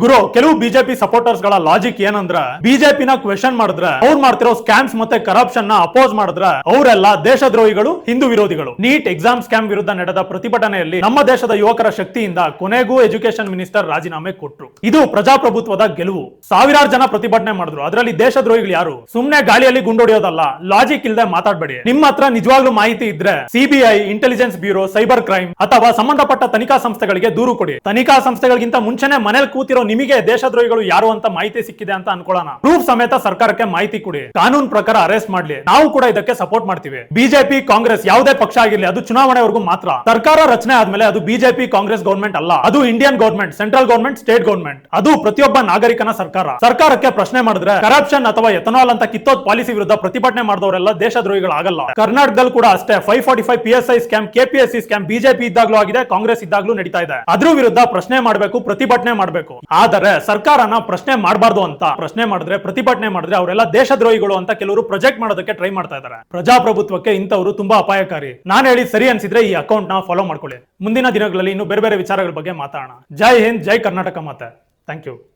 ಗುರು ಕೆಲವು BJP supporters ಗಳ logic ಏನಂದ್ರ ಬಿಜೆಪಿನ ಕ್ವೆಶನ್ ಮಾಡಿದ್ರೆ ಅವ್ರು ಮಾಡ್ತಿರೋ ಸ್ಕ್ಯಾಮ್ಸ್ ಮತ್ತೆ ಕರಪ್ಷನ್ ನ ಅಪೋಸ್ ಮಾಡಿದ್ರೆ ಅವರೆಲ್ಲ ದೇಶದ್ರೋಹಿಗಳು, ಹಿಂದೂ ವಿರೋಧಿಗಳು. ನೀಟ್ ಎಕ್ಸಾಮ್ ಸ್ಕ್ಯಾಮ್ ವಿರುದ್ಧ ನಡೆದ ಪ್ರತಿಭಟನೆಯಲ್ಲಿ ನಮ್ಮ ದೇಶದ ಯುವಕರ ಶಕ್ತಿಯಿಂದ ಕೊನೆಗೂ ಎಜುಕೇಶನ್ ಮಿನಿಸ್ಟರ್ ರಾಜೀನಾಮೆ ಕೊಟ್ರು. ಇದು ಪ್ರಜಾಪ್ರಭುತ್ವದ ಗೆಲುವು. ಸಾವಿರಾರು ಜನ ಪ್ರತಿಭಟನೆ ಮಾಡಿದ್ರು. ಅದರಲ್ಲಿ ದೇಶದ್ರೋಹಿಗಳು ಯಾರು? ಸುಮ್ನೆ ಗಾಳಿಯಲ್ಲಿ ಗುಂಡೊಡೆಯೋದಲ್ಲ. ಲಾಜಿಕ್ ಇಲ್ಲದೆ ಮಾತಾಡಬೇಡಿ. ನಿಮ್ಮ ಹತ್ರ ನಿಜವಾಗ್ಲೂ ಮಾಹಿತಿ ಇದ್ರೆ CBI, intelligence bureau, cyber crime ಅಥವಾ ಸಂಬಂಧಪಟ್ಟ ತನಿಖಾ ಸಂಸ್ಥೆಗಳಿಗೆ ದೂರು ಕೊಡಿ. ತನಿಖಾ ಸಂಸ್ಥೆಗಳಿಗಿಂತ ಮುಂಚೆನೆ ಮನೇಲಿ ಕೂತಿರೋ ನಿಮಗೆ ದೇಶದ್ರೋಹಿಗಳು ಯಾರು ಅಂತ ಮಾಹಿತಿ ಸಿಕ್ಕಿದೆ ಅಂತ ಅನ್ಕೊಳ್ಳೋಣ. ಪ್ರೂಫ್ ಸಮೇತ ಸರ್ಕಾರಕ್ಕೆ ಮಾಹಿತಿ ಕೊಡಿ. ಕಾನೂನು ಪ್ರಕಾರ ಅರೆಸ್ಟ್ ಮಾಡ್ಲಿ. ನಾವು ಕೂಡ ಇದಕ್ಕೆ ಸಪೋರ್ಟ್ ಮಾಡ್ತೀವಿ. ಬಿಜೆಪಿ, ಕಾಂಗ್ರೆಸ್ ಯಾವುದೇ ಪಕ್ಷ ಆಗಿರ್ಲಿ, ಅದು ಚುನಾವಣೆವರೆಗೂ ಮಾತ್ರ. ಸರ್ಕಾರ ರಚನೆ ಆದ್ಮೇಲೆ ಅದು ಬಿಜೆಪಿ ಕಾಂಗ್ರೆಸ್ ಗೌರ್ಮೆಂಟ್ ಅಲ್ಲ. ಅದು Indian government, central government, state government. ಅದು ಪ್ರತಿಯೊಬ್ಬ ನಾಗರಿಕನ ಸರ್ಕಾರ. ಸರ್ಕಾರಕ್ಕೆ ಪ್ರಶ್ನೆ ಮಾಡಿದ್ರೆ ಕರಪ್ಷನ್ ಅಥವಾ ಎಥನಾಲ್ ಅಂತ ಕಿತ್ತೋದ್ ಪಾಲಿಸಿ ವಿರುದ್ಧ ಪ್ರತಿಭಟನೆ ಮಾಡಿದವರೆಲ್ಲ ದೇಶದ್ರೋಹಿಗಳಾಗಲ್ಲ. ಕರ್ನಾಟಕದಲ್ಲಿ ಕೂಡ ಅಷ್ಟೇ 545 PSI scam, KPSC scam BJP ಇದ್ದಾಗ್ಲೂ ಆಗಿದೆ, ಕಾಂಗ್ರೆಸ್ ಇದ್ದಾಗ್ಲೂ ನಡೀತಾ ಇದೆ. ಅದ್ರ ವಿರುದ್ಧ ಪ್ರಶ್ನೆ ಮಾಡಬೇಕು, ಪ್ರತಿಭಟನೆ ಮಾಡಬೇಕು. ಆದರೆ ಸರ್ಕಾರನ ಪ್ರಶ್ನೆ ಮಾಡಬಾರ್ದು ಅಂತ ಪ್ರಶ್ನೆ ಮಾಡಿದ್ರೆ, ಪ್ರತಿಭಟನೆ ಮಾಡಿದ್ರೆ ಅವರೆಲ್ಲ ದೇಶದ್ರೋಹಿಗಳು ಅಂತ ಕೆಲವರು ಪ್ರೊಜೆಕ್ಟ್ ಮಾಡೋದಕ್ಕೆ ಟ್ರೈ ಮಾಡ್ತಾ ಇದ್ದಾರೆ. ಪ್ರಜಾಪ್ರಭುತ್ವಕ್ಕೆ ಇಂಥವರು ತುಂಬಾ ಅಪಾಯಕಾರಿ. ನಾನು ಹೇಳಿ ಸರಿ ಅನ್ಸಿದ್ರೆ ಈ ಅಕೌಂಟ್ ನ ಫಾಲೋ ಮಾಡ್ಕೊಳ್ಳಿ. ಮುಂದಿನ ದಿನಗಳಲ್ಲಿ ಇನ್ನು ಬೇರೆ ಬೇರೆ ವಿಚಾರಗಳ ಬಗ್ಗೆ ಮಾತಾಡೋಣ. ಜೈ ಹಿಂದ್, ಜೈ ಕರ್ನಾಟಕ ಮಾತೆ. Thank you.